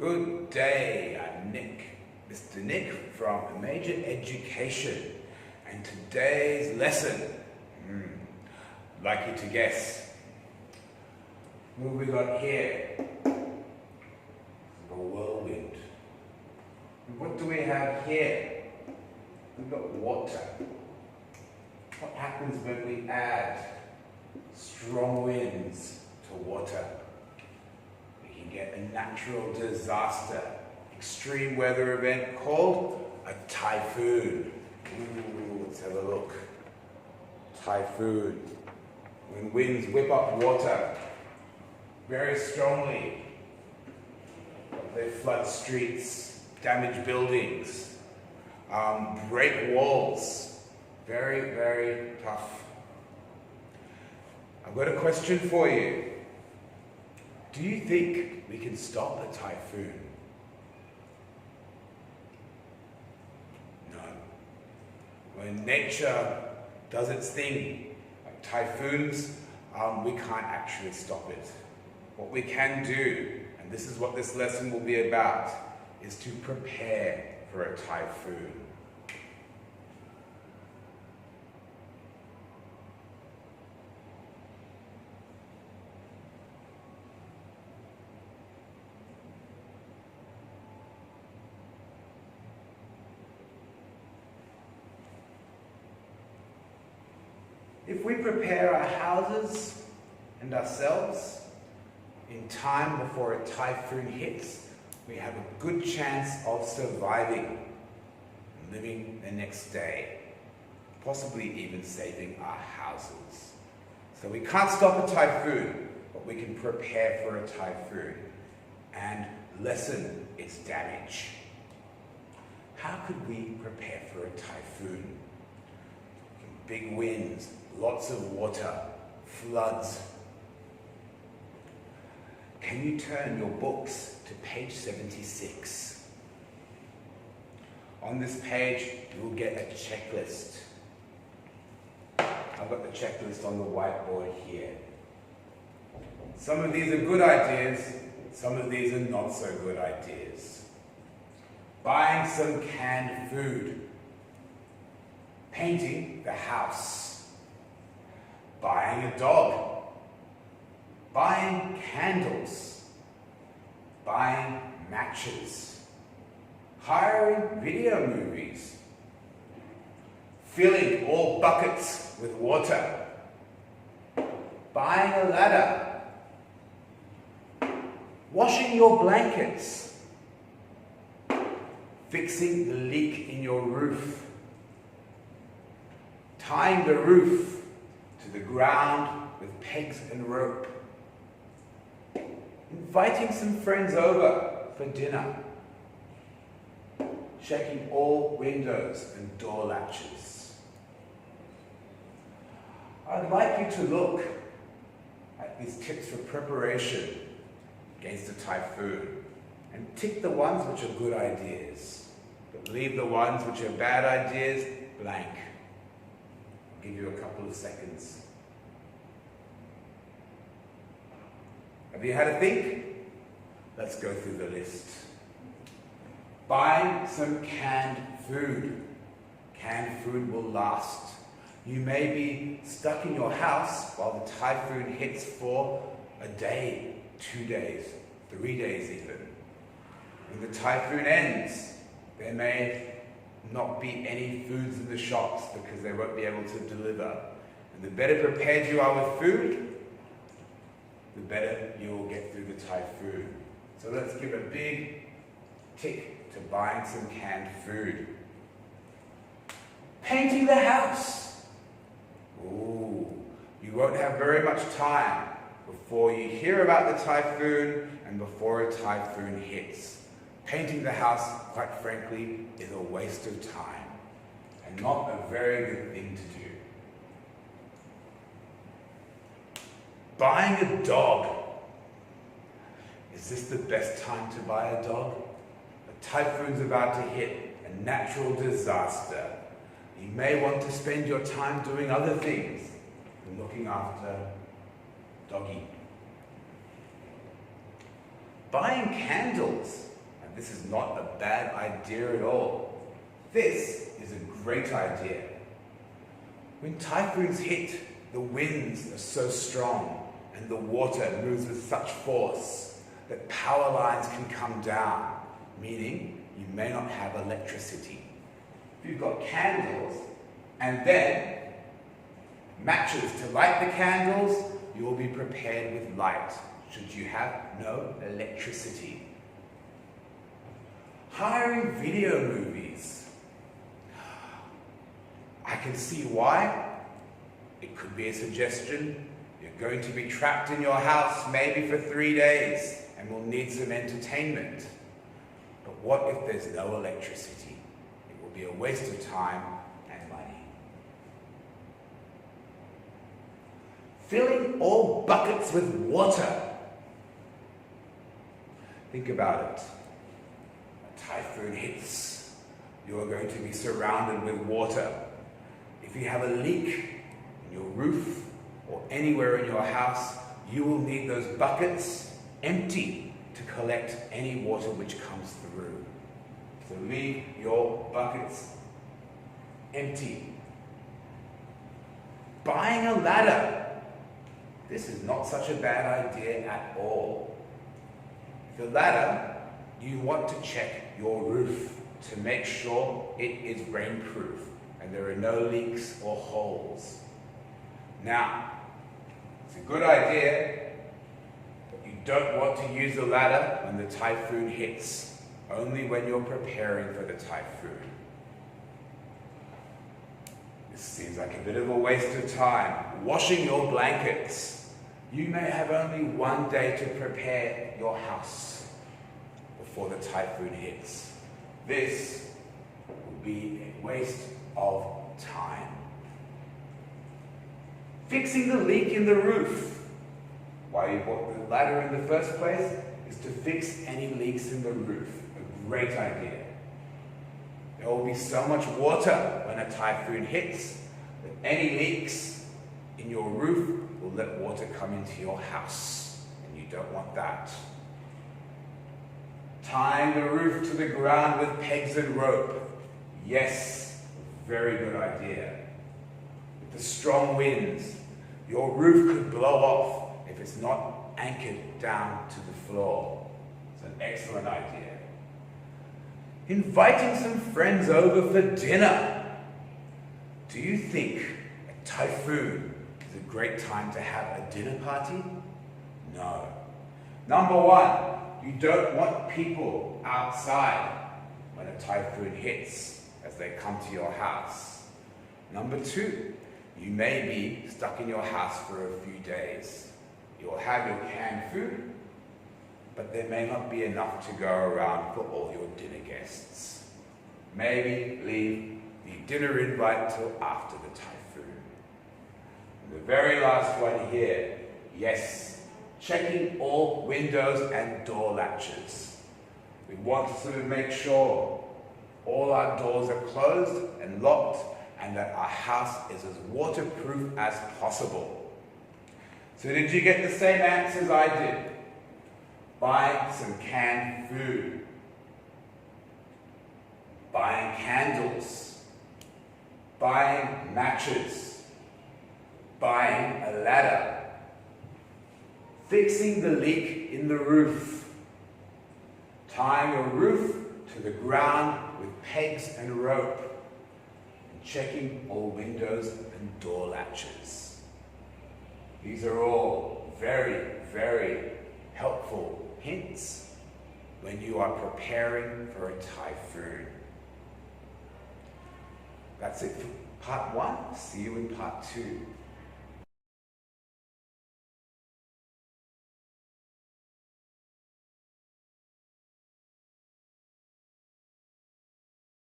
Good day, I'm Nick, Mr. Nick from Major Education, and today's lesson, I'd like you to guess. What have we got here? A whirlwind. And what do we have here? We've got water. What happens when we add strong winds to water? We can get a natural disaster, extreme weather event called a typhoon. Let's have a look. Typhoon. When winds whip up water very strongly, they flood streets, damage buildings, break walls. Very, very tough. I've got a question for you. Do you think we can stop a typhoon? No. When nature does its thing, like typhoons, we can't actually stop it. What we can do, and this is what this lesson will be about, is to prepare for a typhoon. If we prepare our houses and ourselves in time before a typhoon hits, we have a good chance of surviving and living the next day, possibly even saving our houses. So we can't stop a typhoon, but we can prepare for a typhoon and lessen its damage. How could we prepare for a typhoon? Big winds, lots of water, floods. Can you turn your books to page 76? On this page, you will get a checklist. I've got the checklist on the whiteboard here. Some of these are good ideas, some of these are not so good ideas. Buying some canned food. Painting the house, buying a dog, buying candles, buying matches, hiring video movies, filling all buckets with water, buying a ladder, washing your blankets, fixing the leak in your roof, tying the roof to the ground with pegs and rope, inviting some friends over for dinner, checking all windows and door latches. I'd like you to look at these tips for preparation against a typhoon and tick the ones which are good ideas, but leave the ones which are bad ideas blank. Give you a couple of seconds. Have you had a think? Let's go through the list. Buying some canned food. Canned food will last. You may be stuck in your house while the typhoon hits for a day, 2 days, 3 days even. When the typhoon ends, there may not be any foods in the shops because they won't be able to deliver. And the better prepared you are with food, the better you will get through the typhoon. So let's give a big tick to buying some canned food. Painting the house. Ooh, you won't have very much time before you hear about the typhoon and before a typhoon hits. Painting the house, quite frankly, is a waste of time and not a very good thing to do. Buying a dog. Is this the best time to buy a dog? A typhoon's about to hit, a natural disaster. You may want to spend your time doing other things than looking after doggy. Buying candles. And this is not a bad idea at all. This is a great idea. When typhoons hit, the winds are so strong and the water moves with such force that power lines can come down, meaning you may not have electricity. If you've got candles and then matches to light the candles, you will be prepared with light should you have no electricity. Hiring video movies. I can see why. It could be a suggestion. You're going to be trapped in your house maybe for 3 days and will need some entertainment. But what if there's no electricity? It will be a waste of time and money. Filling all buckets with water. Think about it. A typhoon hits. You're going to be surrounded with water. If you have a leak in your roof or anywhere in your house, you will need those buckets empty to collect any water which comes through. So leave your buckets empty. Buying a ladder. This is not such a bad idea at all. The ladder, you want to check your roof to make sure it is rainproof and there are no leaks or holes. Now, it's a good idea, but you don't want to use the ladder when the typhoon hits, only when you're preparing for the typhoon. This seems like a bit of a waste of time. Washing your blankets. You may have only 1 day to prepare your house before the typhoon hits. This will be a waste of time. Fixing the leak in the roof. Why you bought the ladder in the first place is to fix any leaks in the roof. A great idea. There will be so much water when a typhoon hits that any leaks in your roof will let water come into your house, and you don't want that. Tying the roof to the ground with pegs and rope. Yes, very good idea. With the strong winds, your roof could blow off if it's not anchored down to the floor. It's an excellent idea. Inviting some friends over for dinner. Do you think a typhoon is a great time to have a dinner party? No. Number one, you don't want people outside when a typhoon hits as they come to your house. Number two, you may be stuck in your house for a few days. You'll have your canned food, but there may not be enough to go around for all your dinner guests. Maybe leave the dinner invite till after the typhoon. And the very last one here, yes, checking all windows and door latches. We want to make sure all our doors are closed and locked and that our house is as waterproof as possible. So did you get the same answers I did? Buying some canned food. Buying candles. Buying matches. Buying a ladder. Fixing the leak in the roof. Tying a roof to the ground with pegs and rope. And checking all windows and door latches. These are all very, very helpful hints when you are preparing for a typhoon. That's it for part one. See you in part two.